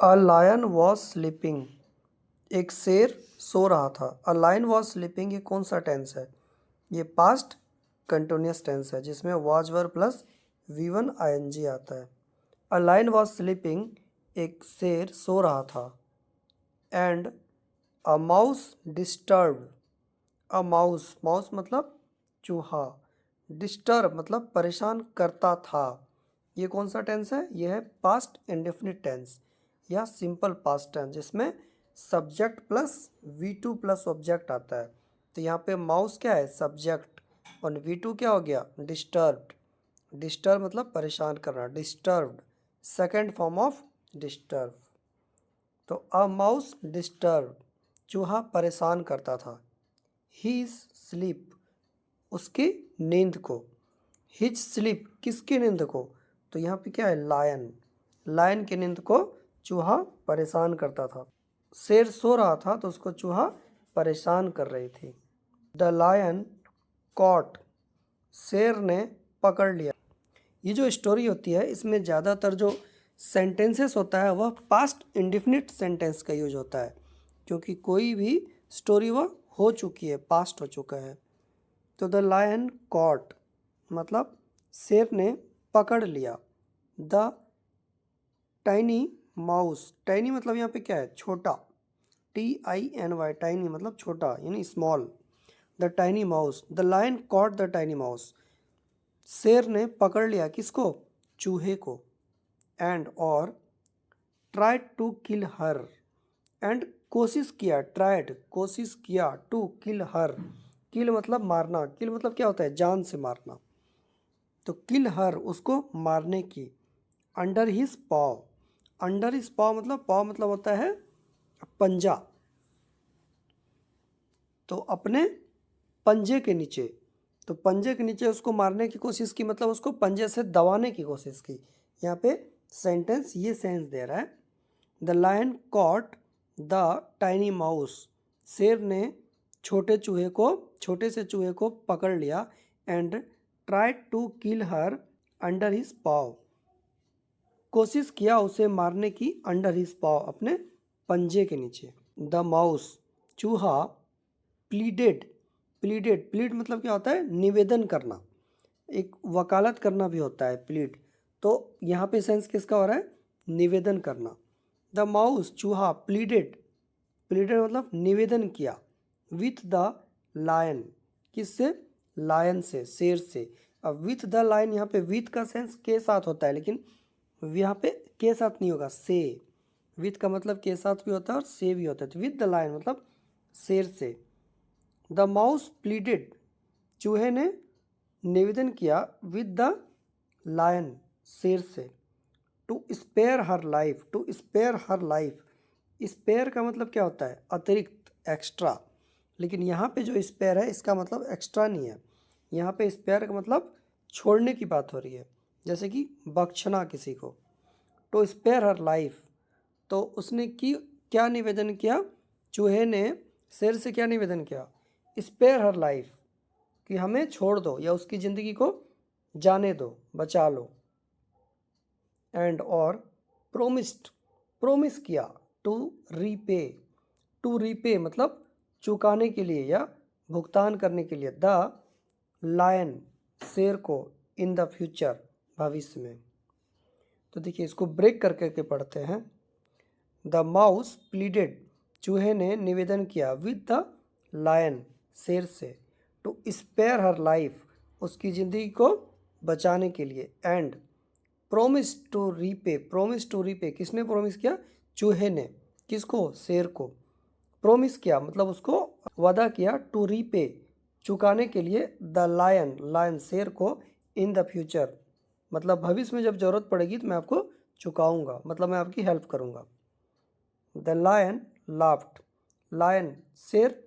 A lion was sleeping. एक शेर सो रहा था। अ लायन वॉज स्लीपिंग ये कौन सा टेंस है? ये पास्ट कंटिन्यूस टेंस है जिसमें was verb plus V1 ING आता है। अ लायन वॉज स्लीपिंग, एक शेर सो रहा था। And a mouse disturb. A mouse, mouse मतलब चूहा। डिस्टर्ब मतलब परेशान करता था। ये कौन सा टेंस है? ये है पास्ट इंडेफिनिट टेंस या सिंपल पास्ट टेंस जिसमें subject plus V2 plus object आता है। तो यहाँ पे माउस क्या है? सब्जेक्ट। और V2 क्या हो गया? डिस्टर्ब्ड। डिस्टर्ब मतलब परेशान करना, disturbed, second form of disturb. तो अ माउस डिस्टर्ब, चूहा परेशान करता था। हीज स्लीप, उसकी नींद को। हिज स्लीप, किसकी नींद को? तो यहाँ पे क्या है? लायन। लायन की नींद को चूहा परेशान करता था। शेर सो रहा था तो उसको चूहा परेशान कर रही थी। द लायन कॉट, शेर ने पकड़ लिया। ये जो स्टोरी होती है इसमें ज़्यादातर जो सेंटेंसेस होता है वह पास्ट इंडिफिनिट सेंटेंस का यूज होता है, क्योंकि कोई भी स्टोरी वह हो चुकी है, पास्ट हो चुका है। तो द लायन कॉट मतलब शेर ने पकड़ लिया। द टाइनी माउस, टाइनी मतलब यहाँ पे क्या है? छोटा। TINY, टाइनी मतलब छोटा यानी small. The tiny mouse, the lion caught the tiny mouse, शेर ने पकड़ लिया किसको? चूहे को। एंड और tried to kill her, and कोशिश किया, ट्राइड कोशिश किया, टू किल हर, किल मतलब मारना, किल मतलब क्या होता है? जान से मारना। तो किल हर उसको मारने की। अंडर हिज पाव, अंडर हिज पाव मतलब पाव मतलब होता है पंजा। तो अपने पंजे के नीचे, तो पंजे के नीचे उसको मारने की कोशिश की मतलब उसको पंजे से दबाने की कोशिश की। यहाँ पे सेंटेंस ये सेंस दे रहा है। The lion caught the tiny mouse, शेर ने छोटे चूहे को, छोटे से चूहे को पकड़ लिया। And tried to kill her under his paw, कोशिश किया उसे मारने की। अंडर हिज पाव अपने पंजे के नीचे। द माउस चूहा प्लीडेड, प्लीडेड, प्लीड मतलब क्या होता है? निवेदन करना, एक वकालत करना भी होता है प्लीड। तो यहाँ पे सेंस किसका हो रहा है? निवेदन करना। द माउस चूहा प्लीडेड, प्लीडेड मतलब निवेदन किया। विथ द लायन, किससे? लायन से, शेर से। अब विथ द लायन, यहाँ पे विथ का सेंस के साथ होता है, लेकिन यहाँ पे के साथ नहीं होगा, से। विथ का मतलब के साथ भी होता है और से भी होता है। तो विथ द लायन मतलब शेर से। द माउस प्लीडेड, चूहे ने निवेदन किया। विद द लायन, शेर से। To spare her life, to spare her life, spare का मतलब क्या होता है? अतिरिक्त, एक्स्ट्रा। लेकिन यहाँ पे जो स्पेयर है इसका मतलब एक्स्ट्रा नहीं है। यहाँ पे स्पेयर का मतलब छोड़ने की बात हो रही है, जैसे कि बख्शना किसी को। टू स्पेयर हर लाइफ, तो उसने की क्या निवेदन किया? चूहे ने शेर से क्या निवेदन किया? स्पेयर हर लाइफ, कि हमें छोड़ दो या उसकी ज़िंदगी को जाने दो, बचा लो। एंड और प्रोमिस्ड, प्रोमिस किया। टू रीपे, टू रीपे मतलब चुकाने के लिए या भुगतान करने के लिए। द लायन, शेर को। इन द फ्यूचर, भविष्य में। तो देखिए इसको ब्रेक करके के पढ़ते हैं। द माउस प्लीडेड, चूहे ने निवेदन किया। विद द लायन, शेर से। टू स्पेयर हर लाइफ, उसकी ज़िंदगी को बचाने के लिए। And promise to repay, promise to repay किसने प्रोमिस किया? चूहे ने। किसको? शेर को। प्रोमिस किया मतलब उसको वादा किया। टू रीपे, चुकाने के लिए। द लायन, लायन शेर को। इन द फ्यूचर मतलब भविष्य में जब ज़रूरत पड़ेगी तो मैं आपको चुकाऊंगा, मतलब मैं आपकी हेल्प करूंगा। द लायन लाफ्ट, लायन शेर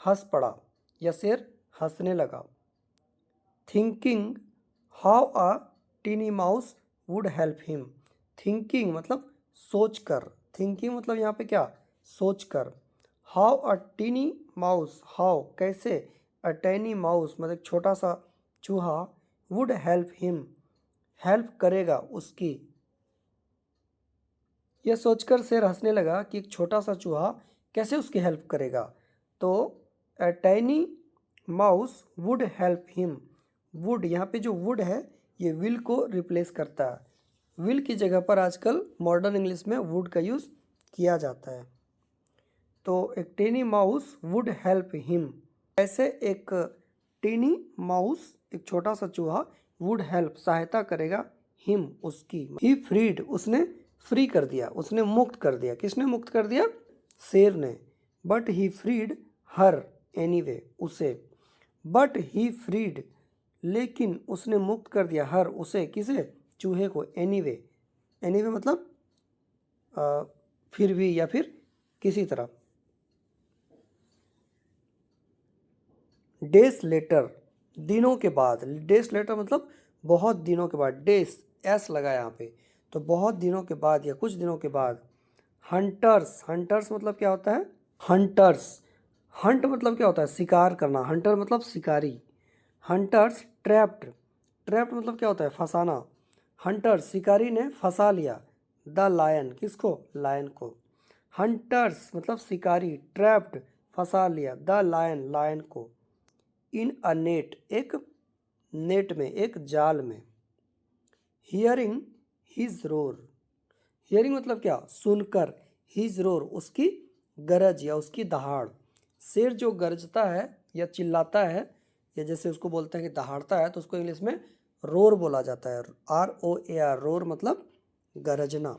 हंस पड़ा या शेर हंसने लगा। Thinking how a tiny mouse would help him, thinking मतलब सोच कर, थिंकिंग मतलब यहाँ पे क्या? सोच कर। How a tiny mouse, how कैसे, अ टेनी माउस मतलब छोटा सा चूहा। वुड हेल्प हिम, हेल्प करेगा उसकी यह सोचकर शेर हंसने लगा कि एक छोटा सा चूहा कैसे उसकी हेल्प करेगा। तो a tiny mouse would help him. Would, यहाँ पे जो वुड है ये विल को रिप्लेस करता है। विल की जगह पर आजकल मॉडर्न इंग्लिश में वुड का यूज़ किया जाता है। तो एक tiny mouse would help him, ऐसे एक टेनी माउस, एक छोटा सा चूहा, वुड हेल्प, सहायता करेगा, हिम, उसकी। ही फ्रीड, उसने फ्री कर दिया, उसने मुक्त कर दिया। किसने मुक्त कर दिया? शेर ने। But he freed her anyway, उसे। बट ही फ्रीड, लेकिन उसने मुक्त कर दिया, हर, उसे, किसे? चूहे को। एनीवे, एनीवे मतलब फिर भी या फिर किसी तरह। डेज लेटर, दिनों के बाद। डेज लेटर मतलब बहुत दिनों के बाद। डेज, एस लगा यहाँ पे, तो बहुत दिनों के बाद या कुछ दिनों के बाद। हंटर्स, हंटर्स मतलब क्या होता है? हंटर्स, हंट मतलब क्या होता है? शिकार करना। हंटर मतलब शिकारी। हंटर्स ट्रैप्ड, ट्रैप्ड मतलब क्या होता है? फंसाना। हंटर्स, शिकारी ने फंसा लिया द लायन, किसको? लायन को। हंटर्स मतलब शिकारी, ट्रैप्ड फंसा लिया, द लायन, लायन को, इन अ नेट, एक नेट में, एक जाल में। हियरिंग हिज रोर, हियरिंग मतलब क्या? सुनकर, हिज रोर, उसकी गरज या उसकी दहाड़। शेर जो गरजता है या चिल्लाता है, या जैसे उसको बोलते हैं कि दहाड़ता है, तो उसको इंग्लिश में रोर बोला जाता है। ROAR, रोर मतलब गरजना।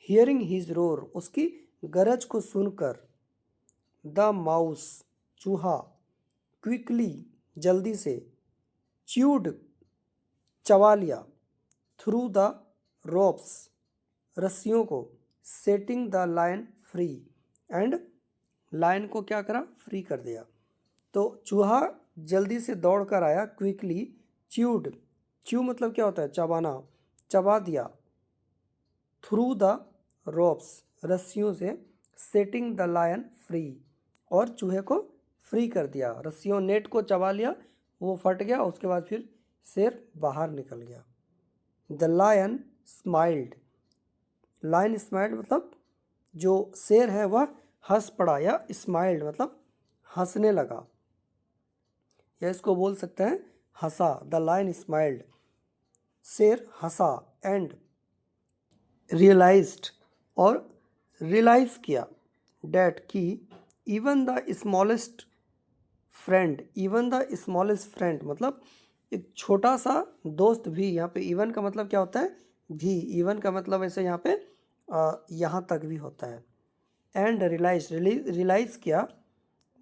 हियरिंग हिज रोर, उसकी गरज को सुनकर। द माउस, चूहा, क्विकली, जल्दी से, च्यूड, चबा लिया, थ्रू द रोप्स, रस्सियों को, setting the lion free, and lion को क्या करा? फ्री कर दिया। तो चूहा जल्दी से दौड़ कर आया, क्विकली, च्यूड, च्यू मतलब क्या होता है? चबाना, चबा दिया, थ्रू द रोप्स, रस्सियों से, सेटिंग द लायन फ्री, और चूहे को फ्री कर दिया। रस्सियों, नेट को चबा लिया, वो फट गया, उसके बाद फिर शेर बाहर निकल गया। The lion smiled, lion smiled मतलब जो शेर है वह हंस पड़ा, या स्माइल्ड मतलब हंसने लगा, या इसको बोल सकते हैं हंसा। द लायन स्माइल्ड, शेर हंसा, एंड रियलाइज्ड, और रियलाइज किया, डैट की, even the smallest friend, even the smallest friend मतलब एक छोटा सा दोस्त भी। यहाँ पे इवन का मतलब क्या होता है? भी। इवन का मतलब ऐसे यहाँ पे यहाँ तक भी होता है। एंड रियलाइज, रियलाइज किया,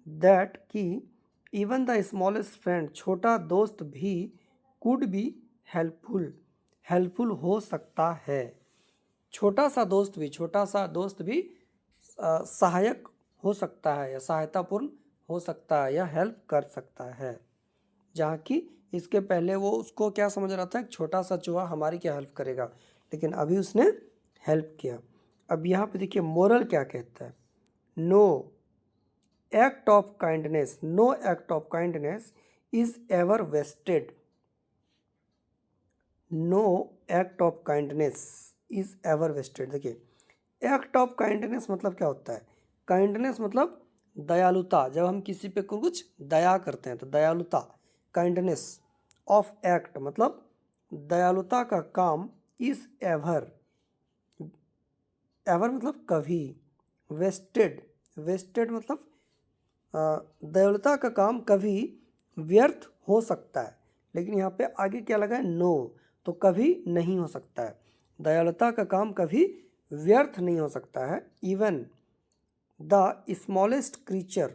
दैट कि इवन द स्मॉलेस्ट फ्रेंड, छोटा दोस्त भी, कुड बी हेल्पफुल, हेल्पफुल हो सकता है। छोटा सा दोस्त भी, छोटा सा दोस्त भी सहायक हो सकता है, या सहायतापूर्ण हो सकता है, या हेल्प कर सकता है। जहाँ कि इसके पहले वो उसको क्या समझ रहा था? एक छोटा सा चूहा हमारी क्या हेल्प करेगा, लेकिन अभी उसने हेल्प किया। अब यहाँ पे देखिए मोरल क्या कहता है। No act of kindness, no act of kindness is ever wasted. No act of kindness is ever wasted. देखिए एक्ट ऑफ काइंडनेस मतलब क्या होता है? काइंडनेस मतलब दयालुता। जब हम किसी पे कुछ दया करते हैं तो दयालुता, काइंडनेस। ऑफ एक्ट मतलब दयालुता का काम, इज एवर, एवर मतलब कभी, वेस्टेड, वेस्टेड मतलब दयालुता का काम कभी व्यर्थ हो सकता है। लेकिन यहाँ पे आगे क्या लगा है? नो, तो कभी नहीं हो सकता है। दयालुता का काम कभी व्यर्थ नहीं हो सकता है। Even the smallest creature,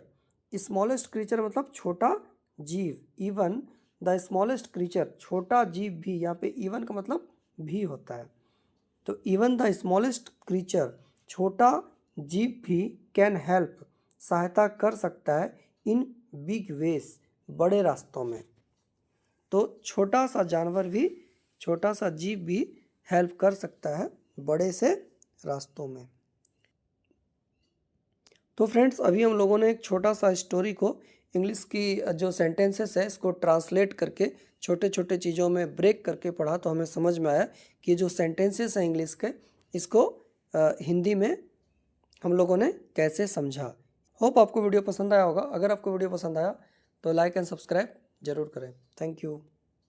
smallest creature मतलब छोटा जीव। इवन द स्मॉलेस्ट क्रीचर, छोटा जीव भी, यहाँ पे इवन का मतलब भी होता है। तो इवन द स्मॉलेस्ट क्रीचर, छोटा जीव भी, कैन हेल्प, सहायता कर सकता है, इन बिग वेज, बड़े रास्तों में। तो छोटा सा जानवर भी, छोटा सा जीव भी हेल्प कर सकता है बड़े से रास्तों में। तो फ्रेंड्स अभी हम लोगों ने एक छोटा सा स्टोरी को इंग्लिश की जो सेंटेंसेस है इसको ट्रांसलेट करके छोटे छोटे चीज़ों में ब्रेक करके पढ़ा, तो हमें समझ में आया कि जो सेंटेंसेस हैं इंग्लिश के, इसको हिंदी में हम लोगों ने कैसे समझा। होप आपको वीडियो पसंद आया होगा। अगर आपको वीडियो पसंद आया तो लाइक एंड सब्सक्राइब जरूर करें। Thank you.